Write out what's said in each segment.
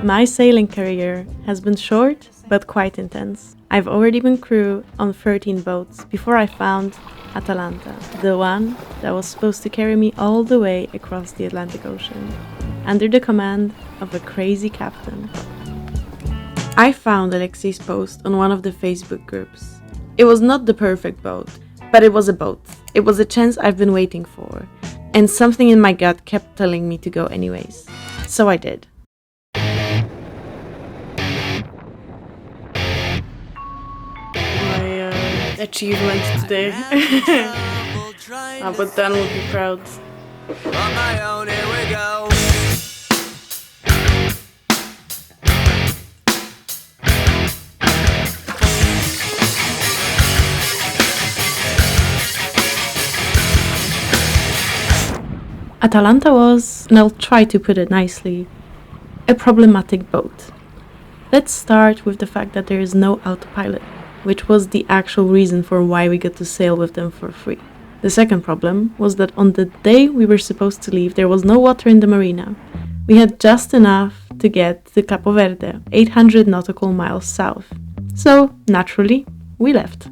My sailing career has been short but quite intense. I've already been crew on 13 boats before I found Atalanta, the one that was supposed to carry me all the way across the Atlantic Ocean, under the command of a crazy captain. I found Alexi's post on one of the Facebook groups. It was not the perfect boat, but it was a boat. It was a chance I've been waiting for, and something in my gut kept telling me to go anyways. So I did. My achievement today. But Dan will be proud. On my own, here we go. Atalanta was, and I'll try to put it nicely, a problematic boat. Let's start with the fact that there is no autopilot, which was the actual reason for why we got to sail with them for free. The second problem was that on the day we were supposed to leave, there was no water in the marina. We had just enough to get to Capo Verde, 800 nautical miles south. So, naturally, we left.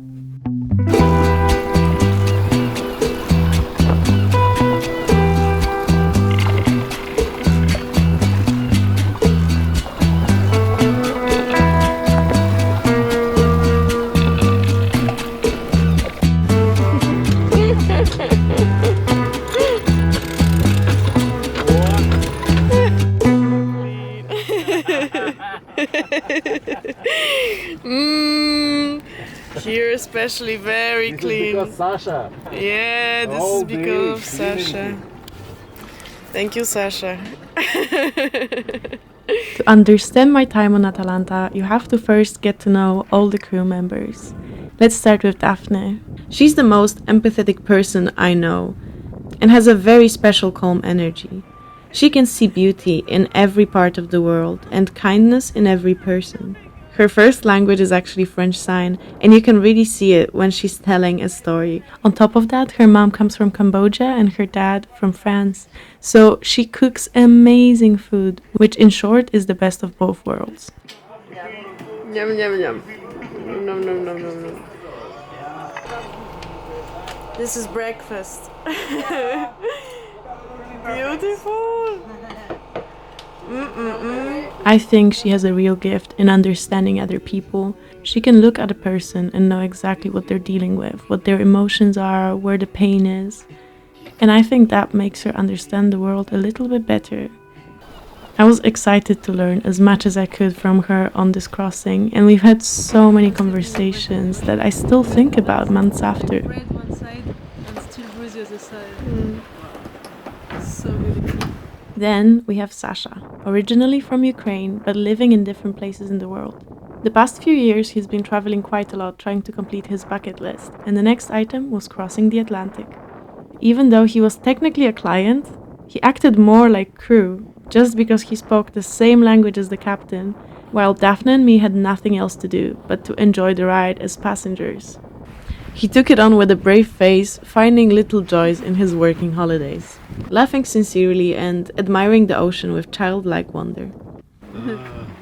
Here especially very clean. This is because Sasha. Yeah, this is because of Sasha. Thank you, Sasha. To understand my time on Atalanta, you have to first get to know all the crew members. Let's start with Dhne. She's the most empathetic person I know and has a very special calm energy. She can see beauty in every part of the world and kindness in every person. Her first language is actually French sign, and you can really see it when she's telling a story. On top of that, her mom comes from Cambodia and her dad from France. So she cooks amazing food, which in short is the best of both worlds. Yum, yum, yum. Nom, nom, nom, nom, nom. This is breakfast. Beautiful. I think she has a real gift in understanding other people. She can look at a person and know exactly what they're dealing with, what their emotions are, where the pain is. And I think that makes her understand the world a little bit better. I was excited to learn as much as I could from her on this crossing, and we've had so many conversations that I still think about months after. Red one side and still blue the other side. So beautiful. Then we have Sasha, originally from Ukraine, but living in different places in the world. The past few years he's been traveling quite a lot trying to complete his bucket list, and the next item was crossing the Atlantic. Even though he was technically a client, he acted more like crew, just because he spoke the same language as the captain, while Dhne and me had nothing else to do but to enjoy the ride as passengers. He took it on with a brave face, finding little joys in his working holidays, laughing sincerely and admiring the ocean with childlike wonder.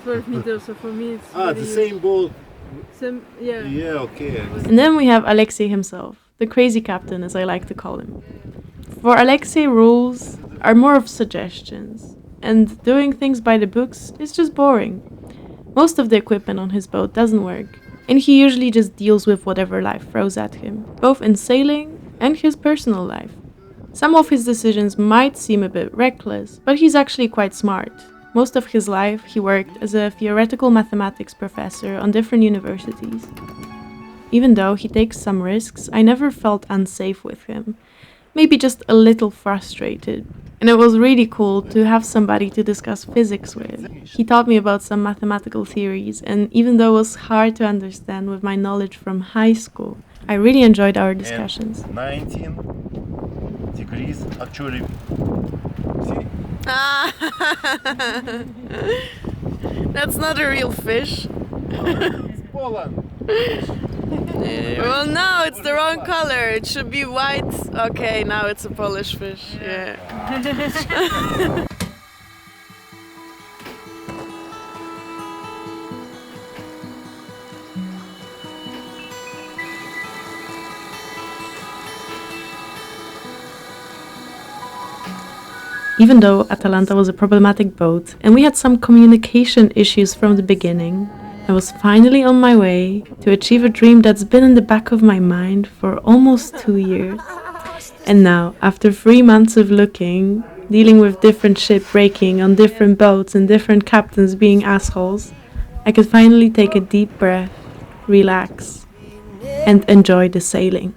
12 meters, so for me it's the same boat. Same, yeah. Yeah, okay. And then we have Alexi himself, the crazy captain as I like to call him. For Alexi, rules are more of suggestions, and doing things by the books is just boring. Most of the equipment on his boat doesn't work, and he usually just deals with whatever life throws at him, both in sailing and his personal life. Some of his decisions might seem a bit reckless, but he's actually quite smart. Most of his life he worked as a theoretical mathematics professor on different universities. Even though he takes some risks, I never felt unsafe with him. Maybe just a little frustrated. And it was really cool to have somebody to discuss physics with. He taught me about some mathematical theories, and even though it was hard to understand with my knowledge from high school, I really enjoyed our discussions. And 19 degrees actually. See? That's not a real fish. It's Poland. Well, no, it's the wrong color. It should be white. Okay, now it's a Polish fish. Yeah. Even though Atalanta was a problematic boat and we had some communication issues from the beginning, I was finally on my way to achieve a dream that's been in the back of my mind for almost 2 years. And now, after 3 months of looking, dealing with different ship breaking on different boats and different captains being assholes, I could finally take a deep breath, relax, and enjoy the sailing.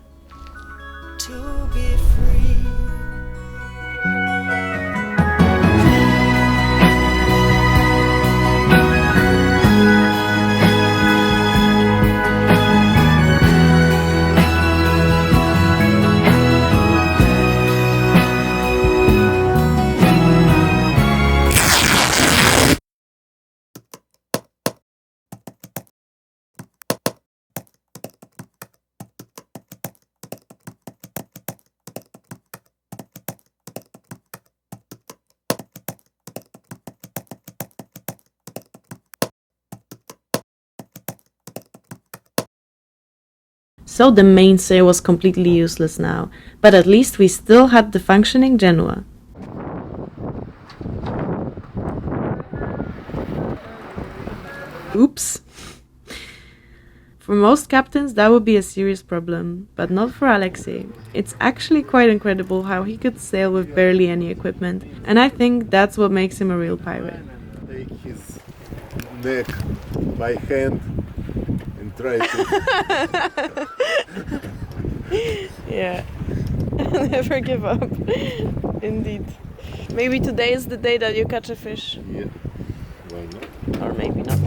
So the mainsail was completely useless now, but at least we still had the functioning Genoa. Oops. For most captains that would be a serious problem, but not for Alexi. It's actually quite incredible how he could sail with barely any equipment, and I think that's what makes him a real pirate. Take his neck by hand and try to... Yeah, never give up. Indeed. Maybe today is the day that you catch a fish. Yeah, why not? Or maybe not.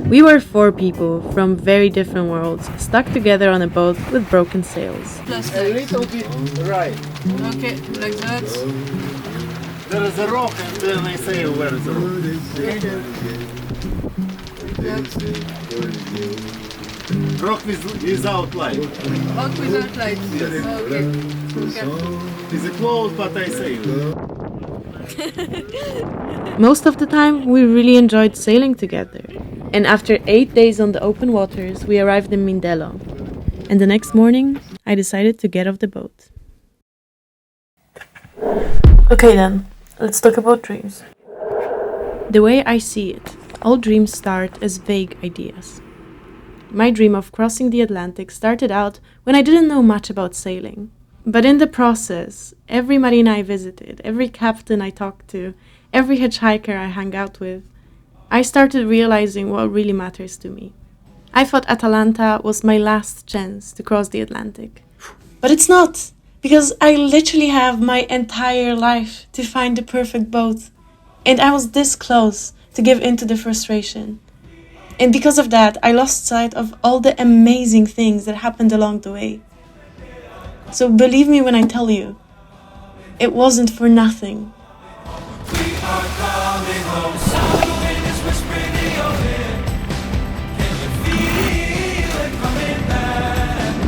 We were 4 people from very different worlds, stuck together on a boat with broken sails. Plus A legs. little bit right. Okay, like that. There is a rock and then I say where is the rock. Rock without light. Rock without light. Okay. It's a close but I say. Most of the time, we really enjoyed sailing together. And after 8 days on the open waters, we arrived in Mindelo. And the next morning, I decided to get off the boat. Okay then, let's talk about dreams. The way I see it, all dreams start as vague ideas. My dream of crossing the Atlantic started out when I didn't know much about sailing. But in the process, every marina I visited, every captain I talked to, every hitchhiker I hung out with, I started realizing what really matters to me. I thought Atalanta was my last chance to cross the Atlantic. But it's not, because I literally have my entire life to find the perfect boat. And I was this close to give in to the frustration. And because of that, I lost sight of all the amazing things that happened along the way. So believe me when I tell you, it wasn't for nothing. We are coming home, sound the wind is whispering in your ear. Can you feel it coming back?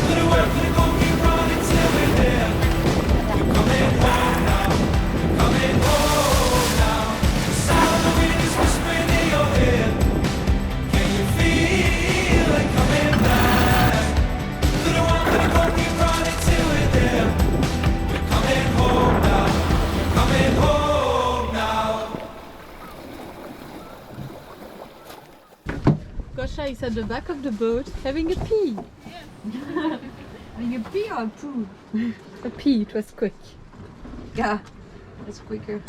Put it work, put it go, keep running till we're there. We're coming home now, we're coming home now. The sound the wind is whispering in your ear. Can you feel it coming back? Put it work, put it go, keep running till we're there. We're coming home now, we're coming home. Gosha is at the back of the boat having a pee. Yeah. Having a pee or a poo? A pee, it was quick. Yeah, it's quicker.